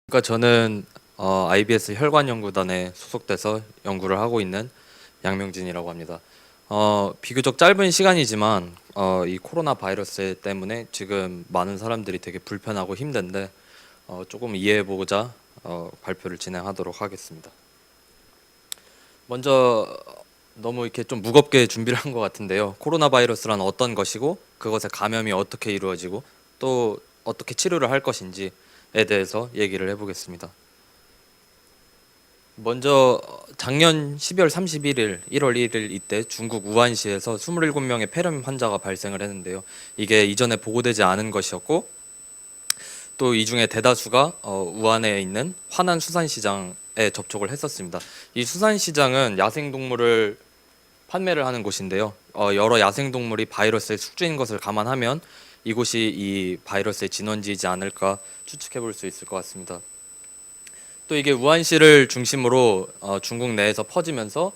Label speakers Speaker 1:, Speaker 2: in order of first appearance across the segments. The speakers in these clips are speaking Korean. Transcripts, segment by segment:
Speaker 1: 그러니까 저는 IBS 혈관연구단에 소속돼서 연구를 하고 있는 양명진이라고 합니다. 비교적 짧은 시간이지만 이 코로나 바이러스 때문에 지금 많은 사람들이 되게 불편하고 힘든데 조금 이해해보고자 발표를 진행하도록 하겠습니다. 먼저 너무 이렇게 좀 무겁게 준비를 한 것 같은데요. 코로나 바이러스란 어떤 것이고 그것의 감염이 어떻게 이루어지고 또 어떻게 치료를 할 것인지에 대해서 얘기를 해보겠습니다. 먼저 작년 12월 31일, 1월 1일 이때 중국 우한시에서 27명의 폐렴 환자가 발생을 했는데요. 이게 이전에 보고되지 않은 것이었고 또 이 중에 대다수가 우한에 있는 화난 수산시장에 접촉을 했었습니다. 이 수산시장은 야생동물을 판매를 하는 곳인데요. 여러 야생동물이 바이러스의 숙주인 것을 감안하면 이곳이 이 바이러스의 진원지이지 않을까 추측해 볼 수 있을 것 같습니다. 또 이게 우한시를 중심으로 중국 내에서 퍼지면서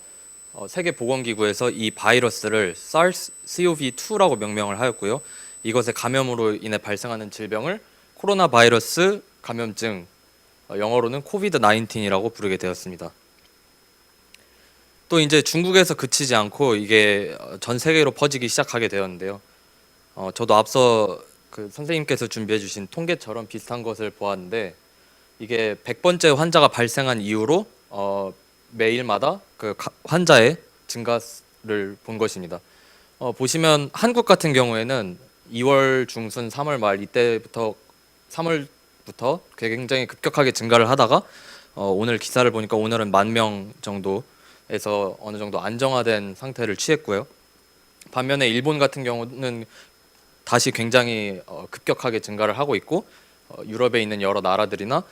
Speaker 1: 세계보건기구에서 이 바이러스를 SARS-CoV-2라고 명명을 하였고요. 이것의 감염으로 인해 발생하는 질병을 코로나 바이러스 감염증, 영어로는 코비드-19이라고 부르게 되었습니다. 또 이제 중국에서 그치지 않고 이게 전 세계로 퍼지기 시작하게 되었는데요. 저도 앞서 그 선생님께서 준비해 주신 통계처럼 비슷한 것을 보았는데 이게 100번째 환자가 발생한 이후로 매일마다 그 환자의 증가를 본 것입니다. 보시면 한국 같은 경우에는 2월 중순 3월 말 이때부터 3월부터 굉장히 급격하게 증가를 하다가 오늘 기사를 보니까 오늘은 10,000명 정도에서 어느 정도 안정화된 상태를 취했고요. 반면에 일본 같은 경우는 다시 굉장히 급격하게 증가를 하고 있고 유럽에 있는 여러 나라들이나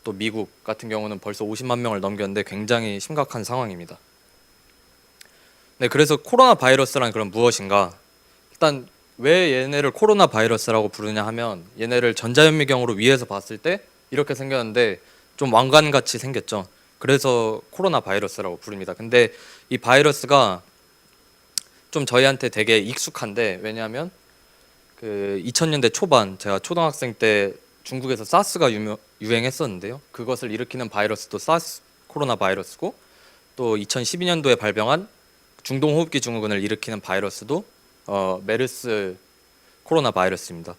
Speaker 1: 또 미국 같은 경우는 벌써 50만 명을 넘겼는데 굉장히 심각한 상황입니다. 네, 그래서 코로나 바이러스란 그럼 무엇인가? 일단 왜 얘네를 코로나 바이러스라고 부르냐 하면 얘네를 전자현미경으로 위에서 봤을 때 이렇게 생겼는데 좀 왕관같이 생겼죠. 그래서 코로나 바이러스라고 부릅니다. 근데 이 바이러스가 좀 저희한테 되게 익숙한데 왜냐하면 그 2000년대 초반 제가 초등학생 때 중국에서 사스가 유행했었는데요. 그것을 일으키는 바이러스도 사스 코로나 바이러스고 또 2012년도에 발병한 중동호흡기 증후군을 일으키는 바이러스도 메르스 코로나 바이러스입니다.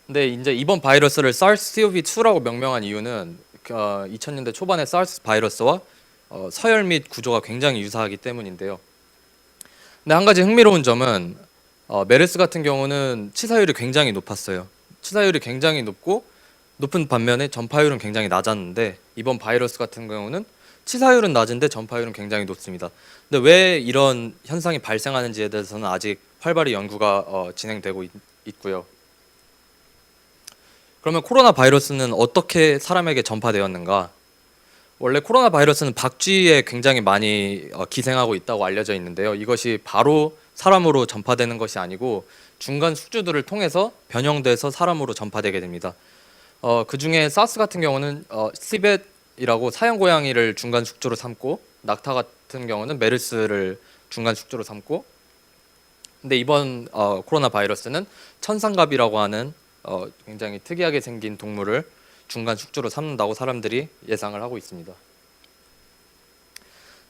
Speaker 1: 근데 이제 이번 바이러스를 SARS-CoV-2라고 명명한 이유는 2000년대 초반의 사스 바이러스와 서열 및 구조가 굉장히 유사하기 때문인데요. 근데 한 가지 흥미로운 점은 메르스 같은 경우는 치사율이 굉장히 높았어요. 치사율이 굉장히 높은 반면에 전파율은 굉장히 낮았는데 이번 바이러스 같은 경우는 치사율은 낮은데 전파율은 굉장히 높습니다. 근데 왜 이런 현상이 발생하는지에 대해서는 아직 활발히 연구가 진행되고 있고요. 그러면 코로나 바이러스는 어떻게 사람에게 전파되었는가? 원래 코로나 바이러스는 박쥐에 굉장히 많이 기생하고 있다고 알려져 있는데요. 이것이 바로 사람으로 전파되는 것이 아니고 중간 숙주들을 통해서 변형돼서 사람으로 전파되게 됩니다. 그 중에 사스 같은 경우는 시벳이라고 사형 고양이를 중간 숙주로 삼고 낙타 같은 경우는 메르스를 중간 숙주로 삼고 근데 이번 코로나 바이러스는 천상갑이라고 하는 굉장히 특이하게 생긴 동물을 중간 숙주로 삼는다고 사람들이 예상을 하고 있습니다.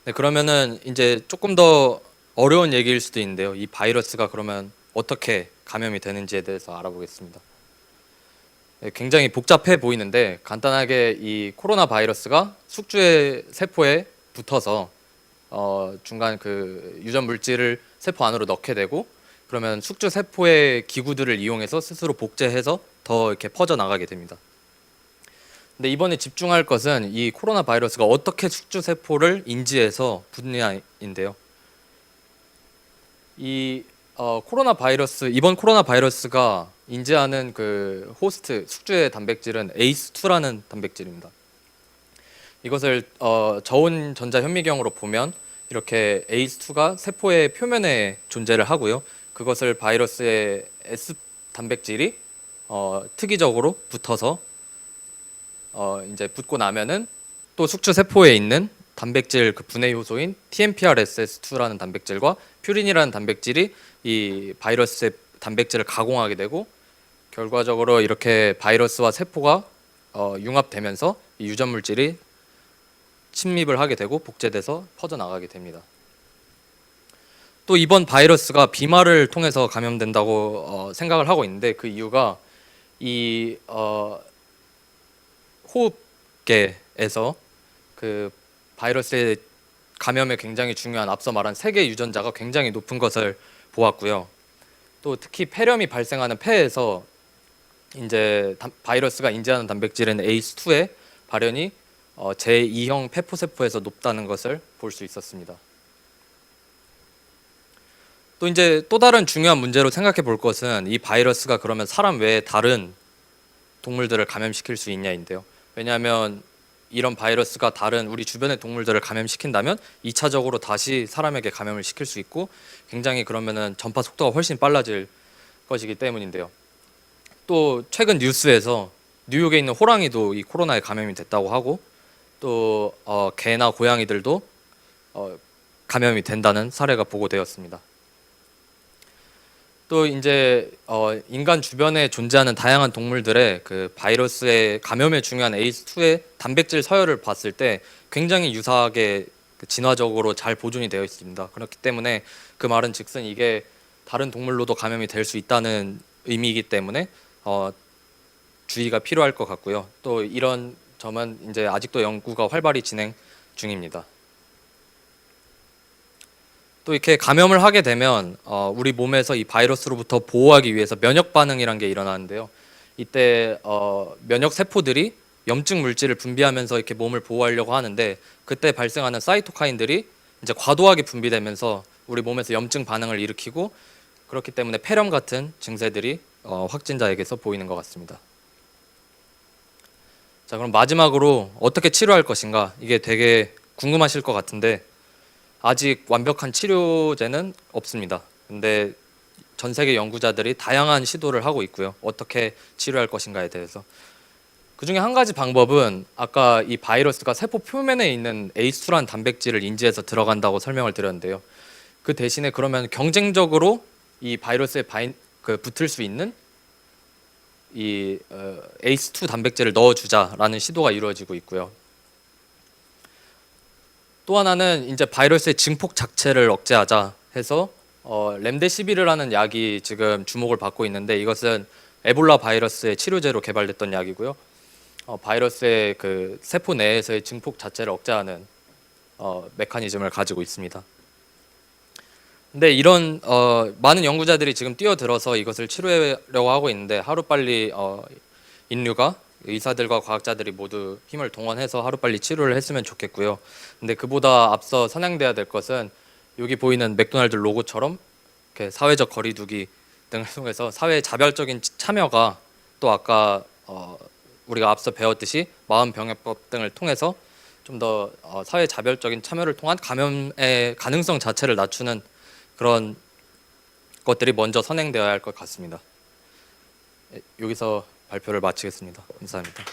Speaker 1: 네, 그러면은 이제 조금 더 어려운 얘기일 수도 있는데요. 이 바이러스가 그러면 어떻게 감염이 되는지에 대해서 알아보겠습니다. 네, 굉장히 복잡해 보이는데 간단하게 이 코로나 바이러스가 숙주의 세포에 붙어서 중간 그 유전 물질을 세포 안으로 넣게 되고 그러면 숙주 세포의 기구들을 이용해서 스스로 복제해서 더 이렇게 퍼져 나가게 됩니다. 근데 이번에 집중할 것은 이 코로나 바이러스가 어떻게 숙주 세포를 인지해서 붙느냐인데요. 이 이번 코로나 바이러스가 인지하는 그 호스트 숙주의 단백질은 ACE2라는 단백질입니다. 이것을 저온 전자 현미경으로 보면 이렇게 ACE2가 세포의 표면에 존재를 하고요. 그것을 바이러스의 S 단백질이 특이적으로 붙어서 이제 붙고 나면은 또 숙주 세포에 있는 단백질 그 분해 효소인 TMPRSS2라는 단백질과 퓨린이라는 단백질이 이 바이러스의 단백질을 가공하게 되고 결과적으로 이렇게 바이러스와 세포가 융합되면서 이 유전 물질이 침입을 하게 되고 복제돼서 퍼져나가게 됩니다. 또 이번 바이러스가 비말을 통해서 감염된다고 생각을 하고 있는데, 그 이유가 이 호흡계에서 그 바이러스의 감염에 굉장히 중요한 앞서 말한 세계 유전자가 굉장히 높은 것을 보았고요. 또 특히 폐렴이 발생하는 폐에서 이제 바이러스가 인지하는 단백질인 ACE2의 발현이 제2형 폐포세포에서 높다는 것을 볼 수 있었습니다. 또 이제 또 다른 중요한 문제로 생각해 볼 것은 이 바이러스가 그러면 사람 외에 다른 동물들을 감염시킬 수 있냐인데요. 왜냐하면 이런 바이러스가 다른 우리 주변의 동물들을 감염시킨다면 2차적으로 다시 사람에게 감염을 시킬 수 있고 굉장히 그러면은 전파 속도가 훨씬 빨라질 것이기 때문인데요. 또 최근 뉴스에서 뉴욕에 있는 호랑이도 이 코로나에 감염이 됐다고 하고, 또 개나 고양이들도 감염이 된다는 사례가 보고되었습니다. 또 이제 인간 주변에 존재하는 다양한 동물들의 그 바이러스의 감염에 중요한 ACE2의 단백질 서열을 봤을 때 굉장히 유사하게 진화적으로 잘 보존이 되어 있습니다. 그렇기 때문에 그 말은 즉슨 이게 다른 동물로도 감염이 될 수 있다는 의미이기 때문에 주의가 필요할 것 같고요. 또 이런 점은 이제 아직도 연구가 활발히 진행 중입니다. 또 이렇게 감염을 하게 되면 우리 몸에서 이 바이러스로부터 보호하기 위해서 면역 반응이란 게 일어나는데요. 이때 면역 세포들이 염증 물질을 분비하면서 이렇게 몸을 보호하려고 하는데, 그때 발생하는 사이토카인들이 이제 과도하게 분비되면서 우리 몸에서 염증 반응을 일으키고, 그렇기 때문에 폐렴 같은 증세들이 확진자에게서 보이는 것 같습니다. 자, 그럼 마지막으로 어떻게 치료할 것인가, 이게 되게 궁금하실 것 같은데 아직 완벽한 치료제는 없습니다. 근데 전 세계 연구자들이 다양한 시도를 하고 있고요. 어떻게 치료할 것인가에 대해서. 그 중에 한 가지 방법은 아까 이 바이러스가 세포 표면에 있는 ACE2란 단백질을 인지해서 들어간다고 설명을 드렸는데요. 그 대신에 그러면 경쟁적으로 이 바이러스에 붙을 수 있는 이 ACE2 단백질을 넣어주자라는 시도가 이루어지고 있고요. 또 하나는 이제 바이러스의 증폭 자체를 억제하자 해서 렘데시비르라는 약이 지금 주목을 받고 있는데, 이것은 에볼라 바이러스의 치료제로 개발됐던 약이고요. 바이러스의 그 세포 내에서의 증폭 자체를 억제하는 메커니즘을 가지고 있습니다. 근데 이런 많은 연구자들이 지금 뛰어들어서 이것을 치료하려고 하고 있는데, 하루빨리 인류가 의사들과 과학자들이 모두 힘을 동원해서 하루빨리 치료를 했으면 좋겠고요. 근데 그보다 앞서 선행돼야 될 것은 여기 보이는 맥도날드 로고처럼 이렇게 사회적 거리두기 등을 통해서 사회의 자발적인 참여가, 또 아까 우리가 앞서 배웠듯이 마음병역법 등을 통해서 좀 더 사회 자발적인 참여를 통한 감염의 가능성 자체를 낮추는 그런 것들이 먼저 선행되어야 할 것 같습니다. 여기서 발표를 마치겠습니다. 감사합니다.